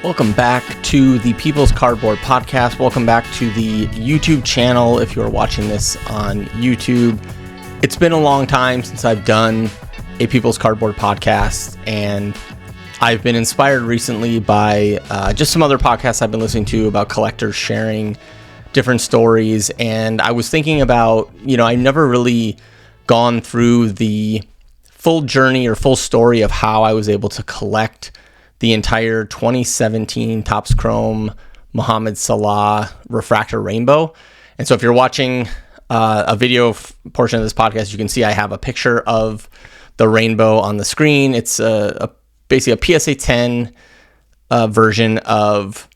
Welcome back to the People's Cardboard Podcast. Welcome back to the YouTube channel if you're watching this on YouTube. It's been a long time since I've done a People's Cardboard Podcast, and I've been inspired recently by just some other podcasts I've been listening to about collectors sharing different stories. And I was thinking about, I've never really gone through the full journey or full story of how I was able to collect the entire 2017 Topps Chrome Mohamed Salah Refractor Rainbow. And so if you're watching a video portion of this podcast, you can see I have a picture of the rainbow on the screen. It's basically a PSA 10 version of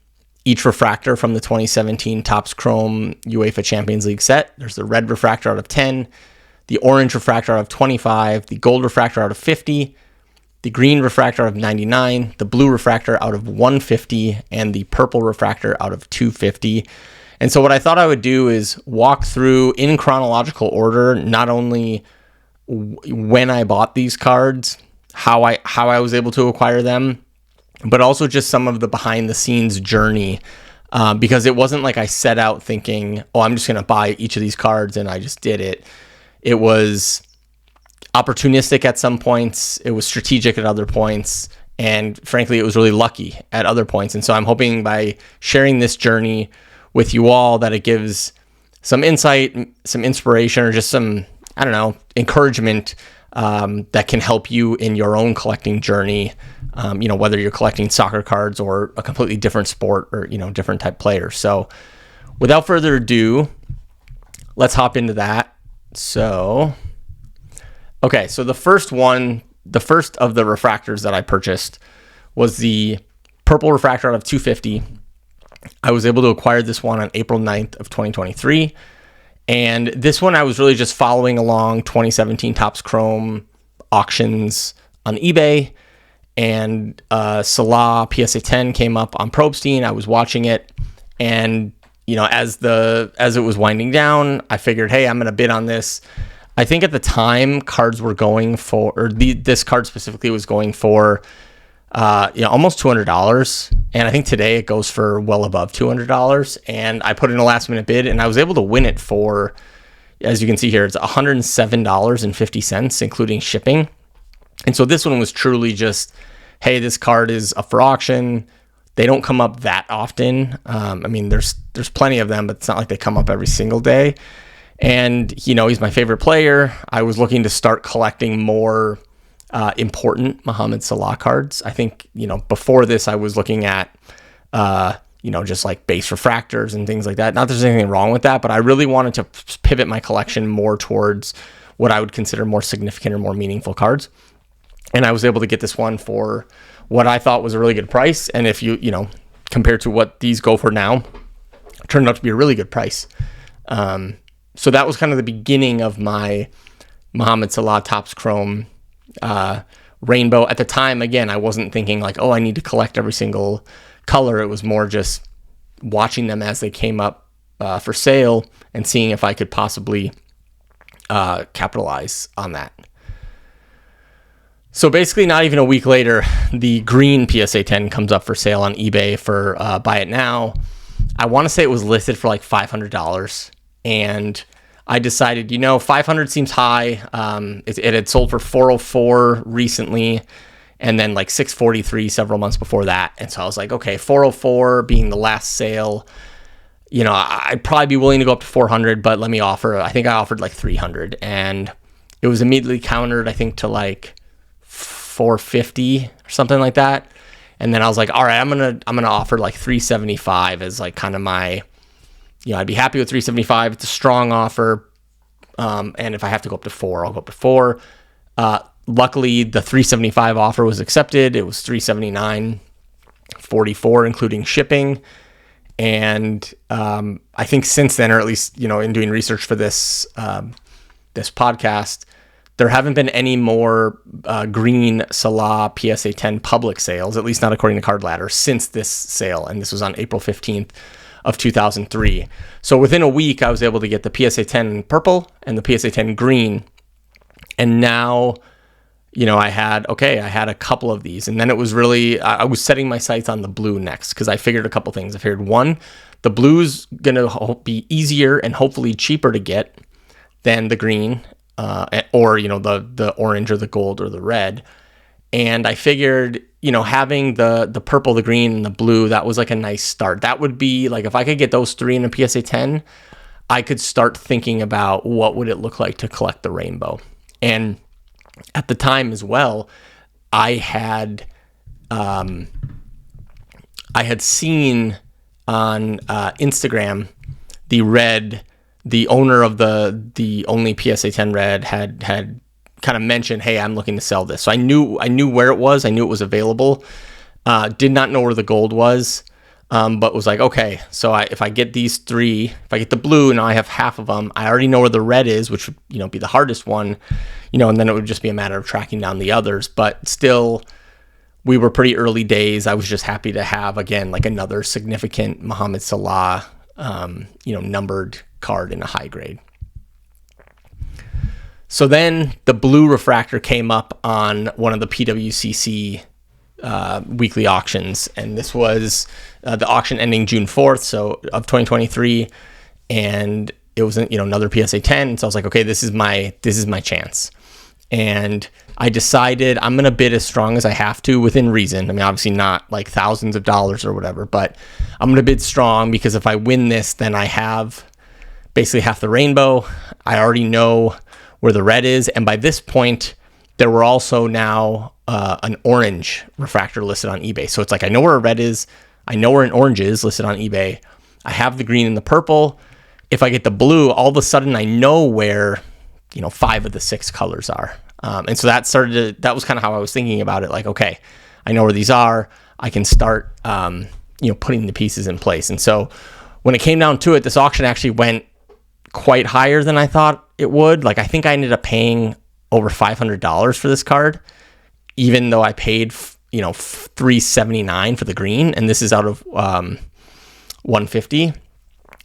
each refractor from the 2017 Topps Chrome UEFA Champions League set. There's the red refractor out of 10, the orange refractor out of 25, the gold refractor out of 50, the green refractor out of 99, the blue refractor out of 150, and the purple refractor out of 250. And so what I thought I would do is walk through in chronological order, not only when I bought these cards, how I was able to acquire them, but also just some of the behind the scenes journey, because it wasn't like I set out thinking, oh, I'm just going to buy each of these cards and I just did it. It was opportunistic at some points, it was strategic at other points, and frankly, it was really lucky at other points. And so I'm hoping by sharing this journey with you all that it gives some insight, some inspiration, or just some, encouragement that can help you in your own collecting journey, whether you're collecting soccer cards or a completely different sport or, different type player. So without further ado, let's hop into that. So the first of the refractors that I purchased was the purple refractor out of 250. I was able to acquire this one on April 9th of 2023. And this one I was really just following along 2017 Topps Chrome auctions on eBay. And Salah PSA 10 came up on Probstein. I was watching it. And, as it was winding down, I figured, hey, I'm going to bid on this. I think at the time cards were going for, this card specifically was going for, almost $200. And I think today it goes for well above $200. And I put in a last minute bid and I was able to win it for, as you can see here, it's $107.50, including shipping. And so this one was truly just, hey, this card is up for auction. They don't come up that often. There's plenty of them, but it's not like they come up every single day. And, he's my favorite player. I was looking to start collecting more important Mohamed Salah cards. I think, before this, I was looking at, just like base refractors and things like that. Not that there's anything wrong with that, but I really wanted to pivot my collection more towards what I would consider more significant or more meaningful cards. And I was able to get this one for what I thought was a really good price. And if you compared to what these go for now, it turned out to be a really good price. So that was kind of the beginning of my Mohamed Salah Topps Chrome Rainbow. At the time, again, I wasn't thinking like, oh, I need to collect every single color. It was more just watching them as they came up for sale and seeing if I could possibly capitalize on that. So basically, not even a week later, the green PSA 10 comes up for sale on eBay for buy it now. I want to say it was listed for like $500. And I decided, $500 seems high. It had sold for $404 recently, and then like $643 several months before that. And so I was like, okay, $404 being the last sale, I'd probably be willing to go up to $400, but let me offer. I think I offered like $300, and it was immediately countered, I think, to like $450 or something like that. And then I was like, all right, I'm gonna offer like $375 as like kind of my. I'd be happy with $375. It's a strong offer. And if I have to go up to $4, I'll go up to $4. Luckily, the $375 offer was accepted. It was $379.44, including shipping. And I think since then, or at least, in doing research for this podcast, there haven't been any more green Salah PSA 10 public sales, at least not according to Card Ladder, since this sale. And this was on April 15th. Of 2003. So within a week, I was able to get the PSA 10 purple and the PSA 10 green. And now, I had a couple of these, and then it was really, I was setting my sights on the blue next, because I figured a couple things. I figured, one, the blue's going to be easier and hopefully cheaper to get than the green, or, the orange or the gold or the red. And I figured, having the purple, the green, and the blue, that was like a nice start. That would be like, if I could get those three in a PSA 10, I could start thinking about what would it look like to collect the rainbow. And at the time as well, I had seen on Instagram the owner of the only PSA 10 red had kind of mentioned, hey, I'm looking to sell this. So I knew where it was. I knew it was available. Did not know where the gold was, but was like, okay, so if I get these three, if I get the blue, now I have half of them. I already know where the red is, which would be the hardest one, and then it would just be a matter of tracking down the others. But still, we were pretty early days. I was just happy to have, again, like another significant Mohamed Salah, numbered card in a high grade. So then the blue refractor came up on one of the PWCC weekly auctions, and this was the auction ending June 4th, of 2023, and it was another PSA 10. So I was like, okay, this is my chance, and I decided I'm gonna bid as strong as I have to within reason. I mean, obviously not like thousands of dollars or whatever, but I'm gonna bid strong, because if I win this, then I have basically half the rainbow. I already know where the red is, and by this point, there were also now an orange refractor listed on eBay. So it's like, I know where a red is, I know where an orange is listed on eBay, I have the green and the purple. If I get the blue, all of a sudden I know where 5 of the 6 colors are. And so that was kind of how I was thinking about it. Like, okay, I know where these are, I can start putting the pieces in place. And so when it came down to it, this auction actually went quite higher than I thought it would. Like, I think I ended up paying over $500 for this card, even though I paid $379 for the green, and this is out of $150.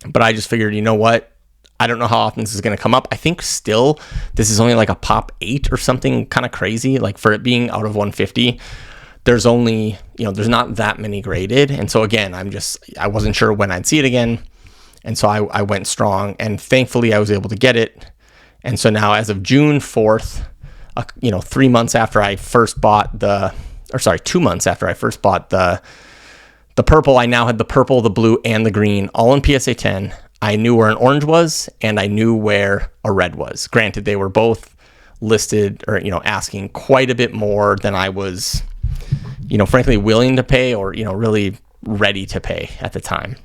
But I just figured, you know what, I don't know how often this is going to come up. I think still this is only like a pop 8 or something kind of crazy. Like, for it being out of $150, there's only there's not that many graded. And so again, I wasn't sure when I'd see it again. And so I went strong, and thankfully I was able to get it. And so now, as of June 4th, 3 months after I first bought 2 months after I first bought the purple, I now had the purple, the blue, and the green all in PSA 10. I knew where an orange was, and I knew where a red was. Granted, they were both listed or, asking quite a bit more than I was, frankly, willing to pay or, really ready to pay at the time.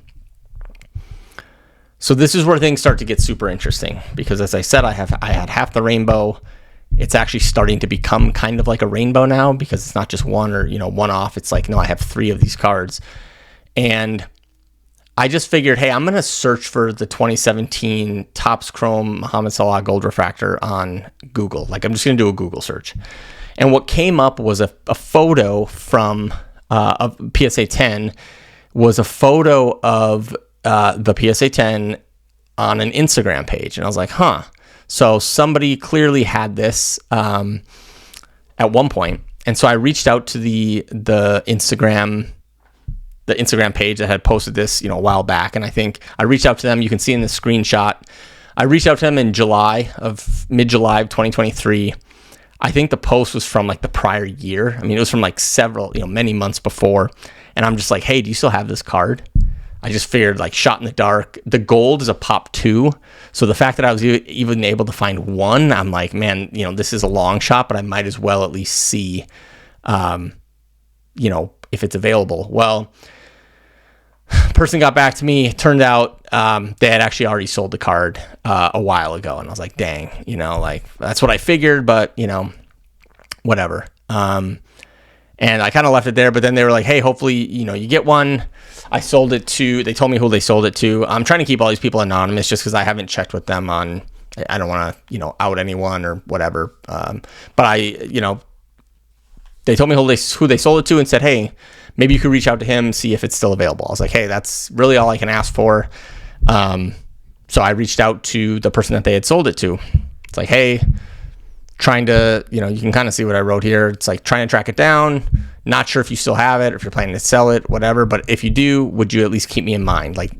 So this is where things start to get super interesting, because as I said, I had half the rainbow. It's actually starting to become kind of like a rainbow now, because it's not just one or, one off. It's like, no, I have 3 of these cards. And I just figured, hey, I'm going to search for the 2017 Topps Chrome Mohamed Salah Gold Refractor on Google. Like, I'm just going to do a Google search. And what came up was a photo from of PSA 10, was a photo of the PSA 10 on an Instagram page. And I was like, huh. So somebody clearly had this at one point. And so I reached out to the Instagram page that had posted this, a while back. And I think I reached out to them. You can see in the screenshot, I reached out to them in mid-July of 2023. I think the post was from like the prior year. I mean, it was from like several, many months before. And I'm just like, hey, do you still have this card? I just figured, like, shot in the dark. The gold is a pop 2. So the fact that I was even able to find one, I'm like, man, this is a long shot, but I might as well at least see, if it's available. Well, person got back to me. It turned out they had actually already sold the card a while ago. And I was like, dang, that's what I figured, but, whatever. And I kind of left it there, but then they were like, hey, hopefully, you get one. They told me who they sold it to. I'm trying to keep all these people anonymous just because I haven't checked with them on, I don't want to, out anyone or whatever. But they told me who they sold it to and said, hey, maybe you could reach out to him, see if it's still available. I was like, hey, that's really all I can ask for. So I reached out to the person that they had sold it to. It's like, hey, trying to, you can kind of see what I wrote here. It's like trying to track it down. Not sure if you still have it, if you're planning to sell it, whatever. But if you do, would you at least keep me in mind? Like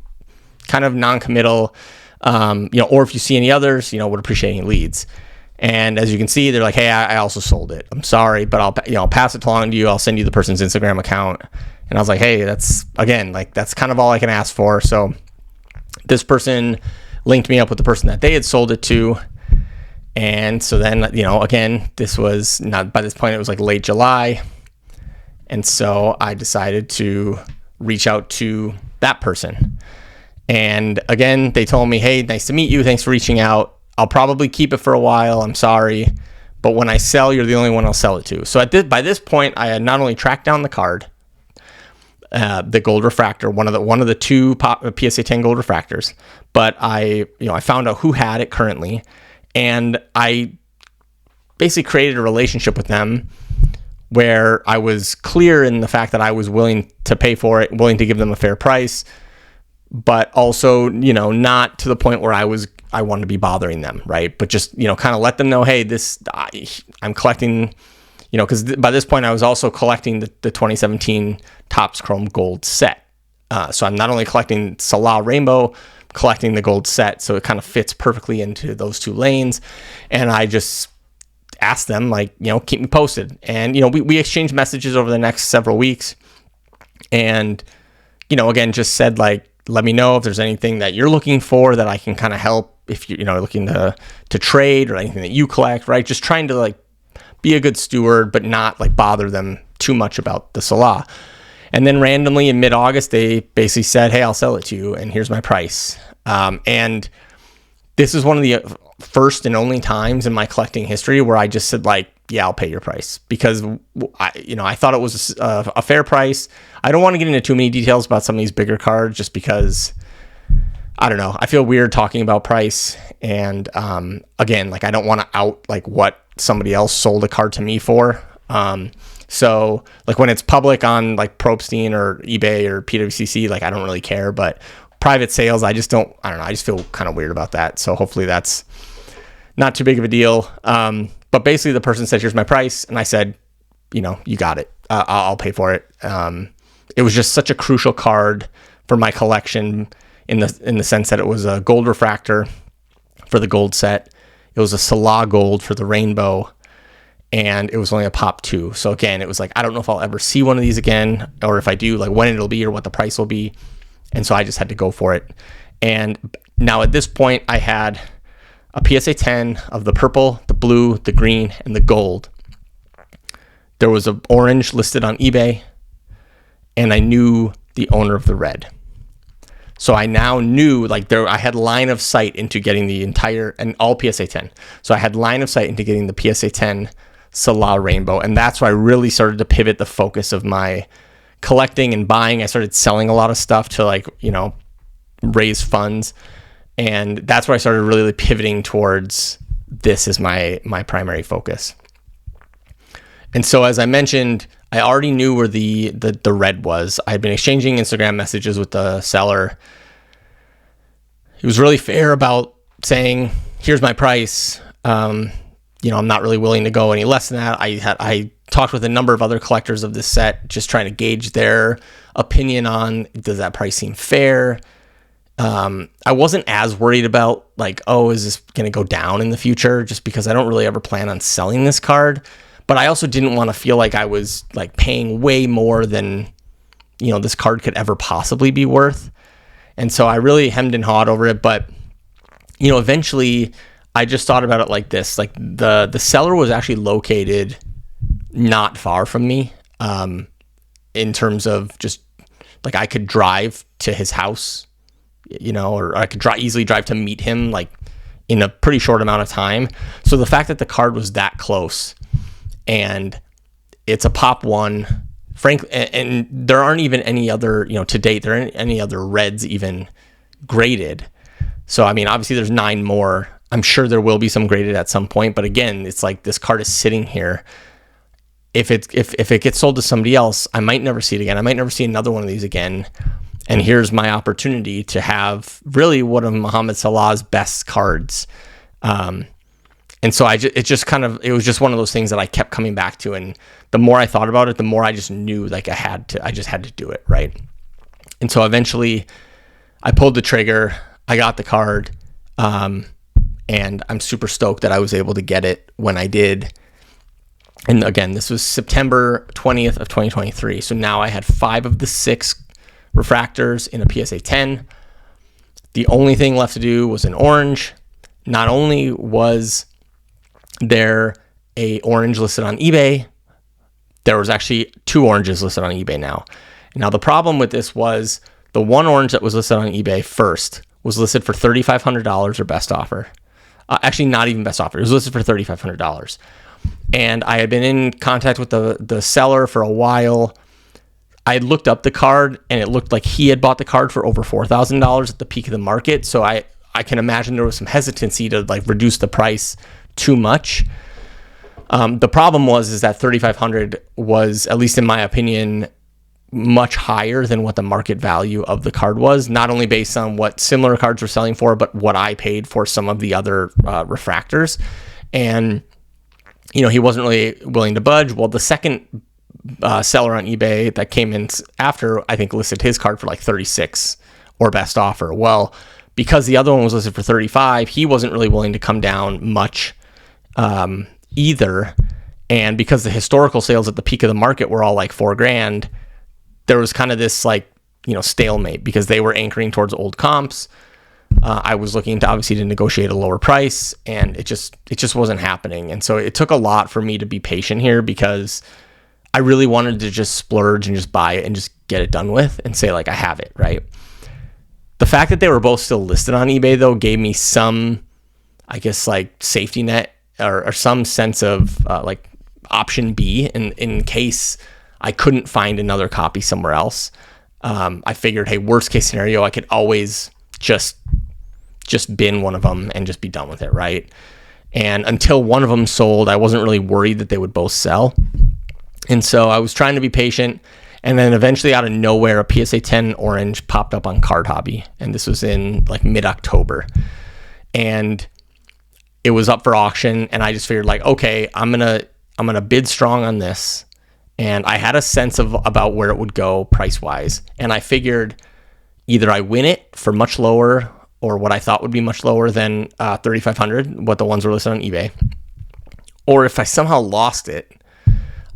kind of non-committal, or if you see any others, would appreciate any leads. And as you can see, they're like, hey, I also sold it. I'm sorry, but I'll pass it along to you. I'll send you the person's Instagram account. And I was like, hey, that's kind of all I can ask for. So this person linked me up with the person that they had sold it to. And so then, again, this was not, by this point, it was like late July. And so I decided to reach out to that person. And again, they told me, hey, nice to meet you. Thanks for reaching out. I'll probably keep it for a while. I'm sorry. But when I sell, you're the only one I'll sell it to. So by this point, I had not only tracked down the card, the gold refractor, one of the two PSA 10 gold refractors, but I found out who had it currently, and I basically created a relationship with them where I was clear in the fact that I was willing to pay for it, willing to give them a fair price, but also, not to the point where I wanted to be bothering them, right? But just, kind of let them know, hey, I'm collecting, because by this point I was also collecting the 2017 Topps Chrome Gold set. So I'm not only collecting Salah Rainbow, collecting the gold set. So it kind of fits perfectly into those two lanes. And I just asked them, like, keep me posted. And, we exchanged messages over the next several weeks. And, again, just said, like, let me know if there's anything that you're looking for that I can kind of help if you're, looking to trade or anything that you collect, right? Just trying to, like, be a good steward, but not, like, bother them too much about the Salah. And then randomly in mid-August, they basically said, hey, I'll sell it to you, and here's my price. And this is one of the first and only times in my collecting history where I just said, like, yeah, I'll pay your price, because I thought it was a fair price. I don't want to get into too many details about some of these bigger cards, just because I don't know. I feel weird talking about price. And again, like, I don't want to out like what somebody else sold a card to me for. So like when it's public on like Probstein or eBay or PWCC, like I don't really care, but private sales, I just feel kind of weird about that. So hopefully that's not too big of a deal. But basically the person said, here's my price. And I said, you got it. I'll pay for it. It was just such a crucial card for my collection in the sense that it was a gold refractor for the gold set. It was a Salah gold for the rainbow, and it was only a pop 2. So again, it was like, I don't know if I'll ever see one of these again, or if I do, like when it'll be or what the price will be. And so I just had to go for it. And now at this point, I had a PSA 10 of the purple, the blue, the green, and the gold. There was an orange listed on eBay, and I knew the owner of the red. So I now knew, like, I had line of sight into getting the entire, and all PSA 10. So I had line of sight into getting the PSA 10 Salah Rainbow. And that's where I really started to pivot the focus of my collecting and buying. I started selling a lot of stuff to, like, raise funds. And that's where I started really pivoting towards this as my primary focus. And so, as I mentioned, I already knew where the red was. I had been exchanging Instagram messages with the seller. He was really fair about saying, here's my price. I'm not really willing to go any less than that. I talked with a number of other collectors of this set, just trying to gauge their opinion on, does that price seem fair? I wasn't as worried about, like, oh, is this going to go down in the future? Just because I don't really ever plan on selling this card. But I also didn't want to feel like I was, like, paying way more than, this card could ever possibly be worth. And so I really hemmed and hawed over it. But, eventually I just thought about it like this. Like, the seller was actually located not far from me, in terms of just, like, I could drive to his house, or I could easily drive to meet him, like, in a pretty short amount of time. So the fact that the card was that close, and it's a pop 1, frankly, and there aren't even any other, to date, there aren't any other reds even graded. So, I mean, obviously there's 9 more. I'm sure there will be some graded at some point, but again, it's like this card is sitting here. If it gets sold to somebody else, I might never see it again. I might never see another one of these again. And here's my opportunity to have really one of Mohamed Salah's best cards. And so it was just one of those things that I kept coming back to. And the more I thought about it, the more I just knew like I just had to do it. Right. And so eventually I pulled the trigger, I got the card, and I'm super stoked that I was able to get it when I did. And again, this was September 20th of 2023. So now I had 5 of the 6 refractors in a PSA 10. The only thing left to do was an orange. Not only was there a orange listed on eBay, there was actually 2 oranges listed on eBay now. Now the problem with this was the one orange that was listed on eBay first was listed for $3,500 or best offer. Actually, not even best offer. It was listed for $3,500. And I had been in contact with the seller for a while. I had looked up the card, and it looked like he had bought the card for over $4,000 at the peak of the market. So I can imagine there was some hesitancy to like reduce the price too much. The problem is that $3,500 was, at least in my opinion, much higher than what the market value of the card was, not only based on what similar cards were selling for, but what I paid for some of the other refractors. And, he wasn't really willing to budge. Well, the second seller on eBay that came in after, I think, listed his card for like 36 or best offer. Well, because the other one was listed for 35, he wasn't really willing to come down much either. And because the historical sales at the peak of the market were all like $4,000, there was kind of this like, stalemate because they were anchoring towards old comps. I was looking to obviously to negotiate a lower price, and it just wasn't happening. And so it took a lot for me to be patient here because I really wanted to just splurge and just buy it and just get it done with and say like, I have it, right? The fact that they were both still listed on eBay though gave me some, I guess, like safety net or some sense of like option B in case I couldn't find another copy somewhere else. I figured, hey, worst case scenario, I could always just bin one of them and just be done with it, right? And until one of them sold, I wasn't really worried that they would both sell. And so I was trying to be patient. And then eventually out of nowhere, a PSA 10 orange popped up on Card Hobby. And this was in like mid-October. And it was up for auction. And I just figured like, okay, I'm gonna bid strong on this. And I had a sense about where it would go price-wise. And I figured either I win it for much lower or what I thought would be much lower than $3,500, what the ones were listed on eBay. Or if I somehow lost it,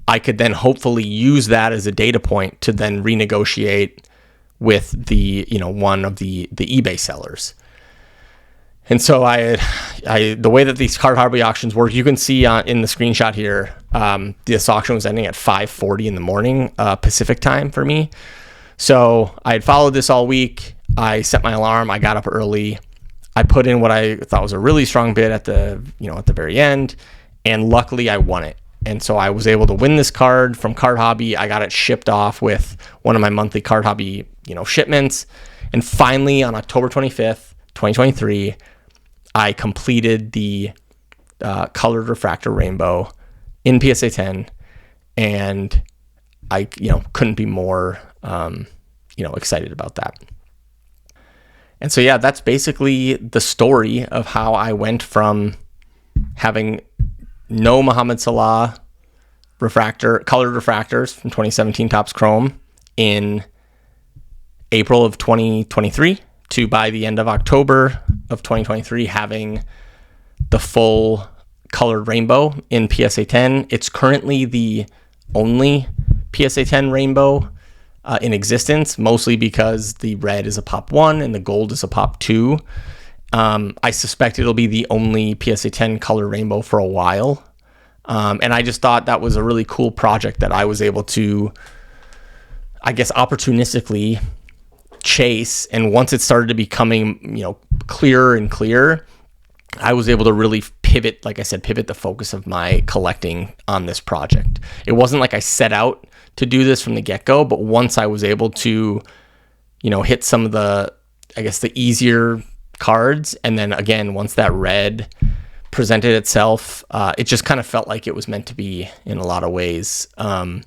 I could then hopefully use that as a data point to then renegotiate with the, one of the eBay sellers. And so the way that these Card Hobby auctions work, you can see in the screenshot here, this auction was ending at 5:40 in the morning, Pacific time for me. So I had followed this all week. I set my alarm. I got up early. I put in what I thought was a really strong bid at the very end. And luckily I won it. And so I was able to win this card from Card Hobby. I got it shipped off with one of my monthly Card Hobby, shipments. And finally on October 25th, 2023, I completed the colored refractor rainbow in PSA 10, and I couldn't be more excited about that. And so yeah, that's basically the story of how I went from having no Mohamed Salah colored refractors from 2017 Topps Chrome in April of 2023 to, by the end of October of 2023, having the full colored rainbow in PSA 10. It's currently the only PSA 10 rainbow in existence, mostly because the red is a pop 1 and the gold is a pop 2. I suspect it'll be the only PSA 10 color rainbow for a while. And I just thought that was a really cool project that I was able to, I guess, opportunistically chase. And once it started to becoming, clearer and clearer, I was able to really pivot the focus of my collecting on this project. It wasn't like I set out to do this from the get-go, but once I was able to, hit some of the easier cards, and then again, once that red presented itself, it just kind of felt like it was meant to be in a lot of ways. And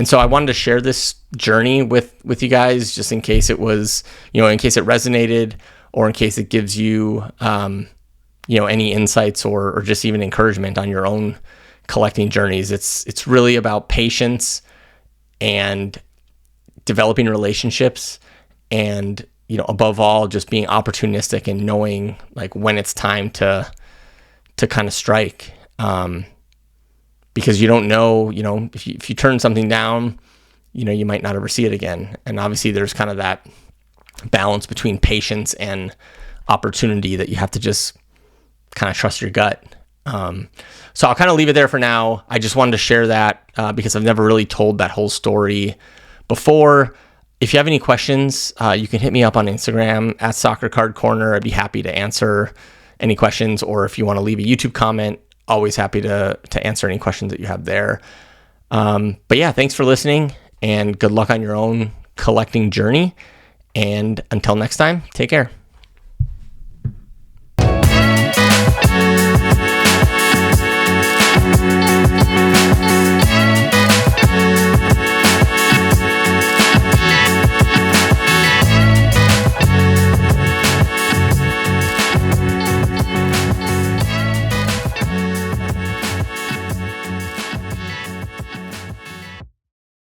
so I wanted to share this journey with you guys, just in case it was, in case it resonated, or in case it gives you, any insights or just even encouragement on your own collecting journeys. It's really about patience and developing relationships, and above all, just being opportunistic and knowing like when it's time to kind of strike, because you don't know, if you turn something down, you might not ever see it again. And obviously there's kind of that balance between patience and opportunity that you have to just kind of trust your gut. So I'll kind of leave it there for now. I just wanted to share that because I've never really told that whole story before. If you have any questions, you can hit me up on Instagram at Soccer Card Corner. I'd be happy to answer any questions, or if you want to leave a YouTube comment, always happy to answer any questions that you have there. But yeah, thanks for listening, and good luck on your own collecting journey. And until next time, take care.